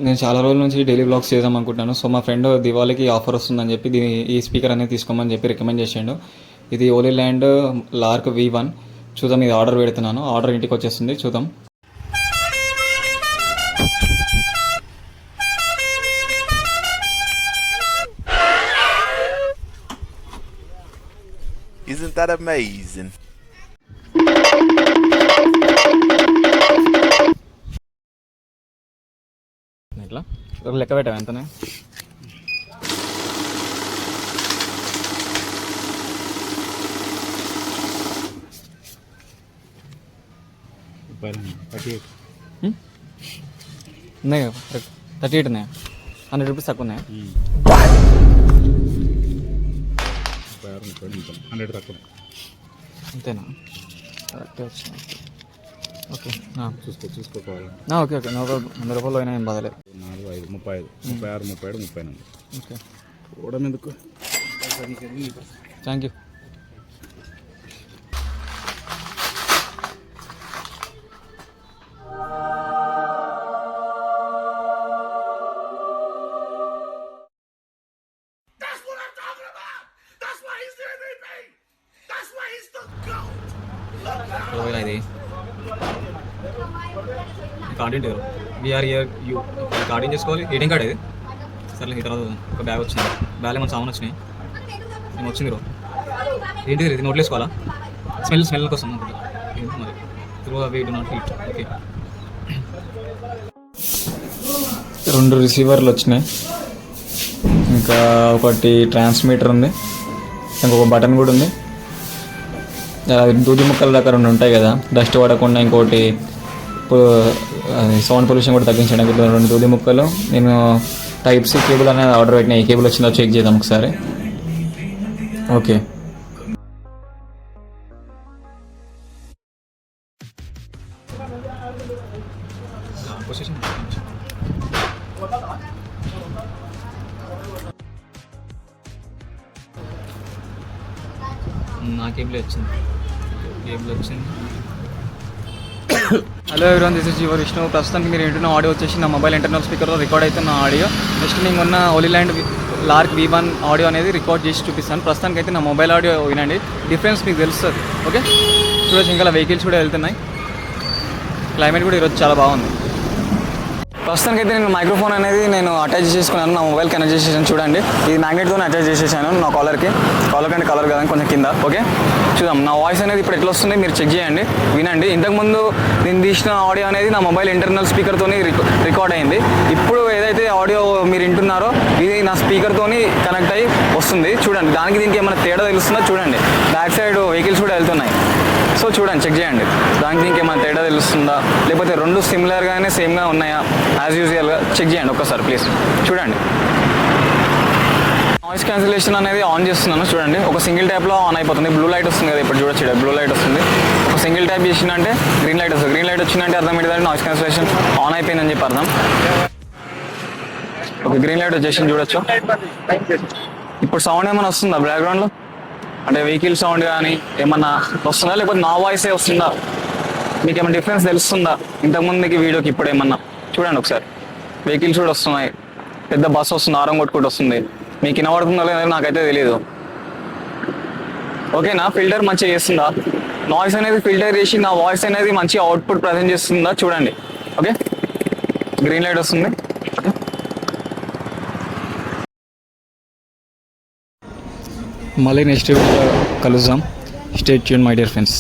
నేను చాలా రోజుల నుంచి డైలీ వ్లాగ్స్ చేద్దాం అనుకుంటున్నాను. సో మా ఫ్రెండ్ దివాళీకి ఆఫర్ వస్తుందని చెప్పి ఈ స్పీకర్ అనేది తీసుకోమని చెప్పి రికమెండ్ చేసాడు. ఇది ఓలీ ల్యాండ్ లార్క్ V1. చూద్దాం, ఇది ఆర్డర్ పెడుతున్నాను. ఆర్డర్ ఇంటికి వచ్చేస్తుంది, చూద్దాం. Isn't that amazing? ఇట్లా లెక్క పెట్టావు ఎంతనే? ఉన్నాయి కదా, 38 ఉన్నాయా? 100 రూపీస్ తక్కువ ఉన్నాయా? 100 తక్కువ అంతేనా? కరెక్ట్ వచ్చిన. ఓకే చూసుకోవాలి. ఓకే ఓకే, నాకు 100 రూపాయలు అయినా ఏం బాధలేదు. 4, 5, 35, 36, 37, 34. ఓకే, చూడడం ఎందుకు. Thank you. ఇది కార్డు ఏంటి? వీఆర్ ఇయర్ యూ కార్డు ఏం చేసుకోవాలి? ఏటీఎం కార్డు ఇది. సర్లే, ఈ తర్వాత ఒక బ్యాగ్ వచ్చింది. బ్యాగ్లో మన సామాన్ వచ్చినాయి. ఏమి వచ్చింది రో? ఏంటి ఇది? నోట్లు వేసుకోవాలా? స్మెల్ కోసం ఏంటి మరి? Through away do not heat. Okay, 2 రిసీవర్లు వచ్చినాయి. ఇంకా ఒకటి ట్రాన్స్మిటర్ ఉంది. ఇంకొక బటన్ కూడా ఉంది. దూది ముక్కల దాకా 2 ఉంటాయి కదా, డస్ట్ పడకుండా. ఇంకోటి సౌండ్ పొల్యూషన్ కూడా తగ్గించడానికి 2 దూది ముక్కలు. నేను టైప్ సి కేబుల్ అనేది ఆర్డర్ పెట్టిన. ఈ కేబుల్ వచ్చిందో చెక్ చేద్దాం ఒకసారి. ఓకే, నా కేబుల్ వచ్చింది. Hello everyone, this is your Vishnu. ప్రస్తుతానికి మీరు వింటున్న ఆడియో వచ్చేసి నా మొబైల్ ఇంటర్నల్ స్పీకర్లో రికార్డ్ అవుతున్న ఆడియో. నెక్స్ట్ నేను ఉన్న ఓలీ ల్యాండ్ లార్క్ V1 ఆడియో అనేది రికార్డ్ చేసి చూపిస్తాను. ప్రస్తుతానికి అయితే నా మొబైల్ ఆడియో వినండి, డిఫరెన్స్ మీకు తెలుస్తుంది. ఓకే, చూడొచ్చు. ఇంకా వెహికల్స్ కూడా వెళ్తున్నాయి. క్లైమేట్ కూడా ఈరోజు చాలా బాగుంది. ప్రస్తుతానికి అయితే నేను మైక్రోఫోన్ అనేది అటాచ్ చేసుకున్నాను. నా మొబైల్ కనెక్ట్ చేసేసాను. చూడండి, ఇది మ్యాగ్నెట్తో అటాచ్ చేసేసాను నా కాలర్ కంటే కలర్ కదా కొంచెం కింద. ఓకే, చూద్దాం నా వాయిస్ అనేది ఇప్పుడు ఎట్లా వస్తుంది మీరు చెక్ చేయండి, వినండి. ఇంతకుముందు నేను తీసిన ఆడియో అనేది నా మొబైల్ ఇంటర్నల్ స్పీకర్తో రికార్డ్ అయింది. ఇప్పుడు ఏదైతే ఆడియో మీరు వింటున్నారో ఇది నా స్పీకర్తో కనెక్ట్ అయ్యి వస్తుంది. చూడండి, దానికి దీనికి ఏమైనా తేడా తెలుస్తుందో చూడండి. బ్యాక్ సైడ్ వెహికల్స్ కూడా వెళ్తున్నాయి. సో చూడండి, చెక్ చేయండి, దానికి దీనికి ఏమైనా తేడా తెలుస్తుందా, లేకపోతే 2 సిమిలర్గానే సేమ్గా ఉన్నాయా, యాజ్ యూజువల్గా చెక్ చేయండి ఒక్కసారి ప్లీజ్. చూడండి, నాయిస్ క్యాన్సిలేషన్ అనేది ఆన్ చేస్తున్నాను. చూడండి, ఒక సింగిల్ ట్యాప్లో ఆన్ అయిపోతుంది. బ్లూ లైట్ వస్తుంది కదా, ఇప్పుడు చూడొచ్చు, బ్లూ లైట్ వస్తుంది. ఒక సింగిల్ ట్యాప్ చేసిందంటే గ్రీన్ లైట్ వస్తుంది. గ్రీన్ లైట్ వచ్చిందంటే అర్థం ఏంటంటే నాయిస్ క్యాన్సిలేషన్ ఆన్ అయిపోయిందని చెప్పి అర్థం. ఓకే, గ్రీన్ లైట్ వచ్చేసి చూడొచ్చు. ఇప్పుడు సౌండ్ ఏమైనా వస్తుందా బ్యాక్గ్రౌండ్లో? అంటే వెహికల్ సౌండ్ కానీ ఏమన్నా వస్తుందా, లేకపోతే నా వాయిసే వస్తుందా? మీకు ఏమైనా డిఫరెన్స్ తెలుస్తుందా ఇంతకుముందుకి వీడియోకి ఇప్పుడు ఏమన్నా? చూడండి ఒకసారి, వెహికల్స్ కూడా వస్తున్నాయి. పెద్ద బస్సు వస్తుంది, ఆరం కొట్టుకుంటూ వస్తుంది. మీకు వినబడుతుందో లేదో నాకైతే తెలియదు. ఓకేనా, ఫిల్టర్ మంచిగా చేస్తుందా? నాయిస్ అనేది ఫిల్టర్ చేసి నా వాయిస్ అనేది మంచి అవుట్పుట్ ప్రజెంట్ చేస్తుందా? చూడండి. ఓకే, గ్రీన్ లైట్ వస్తుంది. మళ్ళీ నెక్స్ట్ కలుద్దాం. Stay tune my dear friends.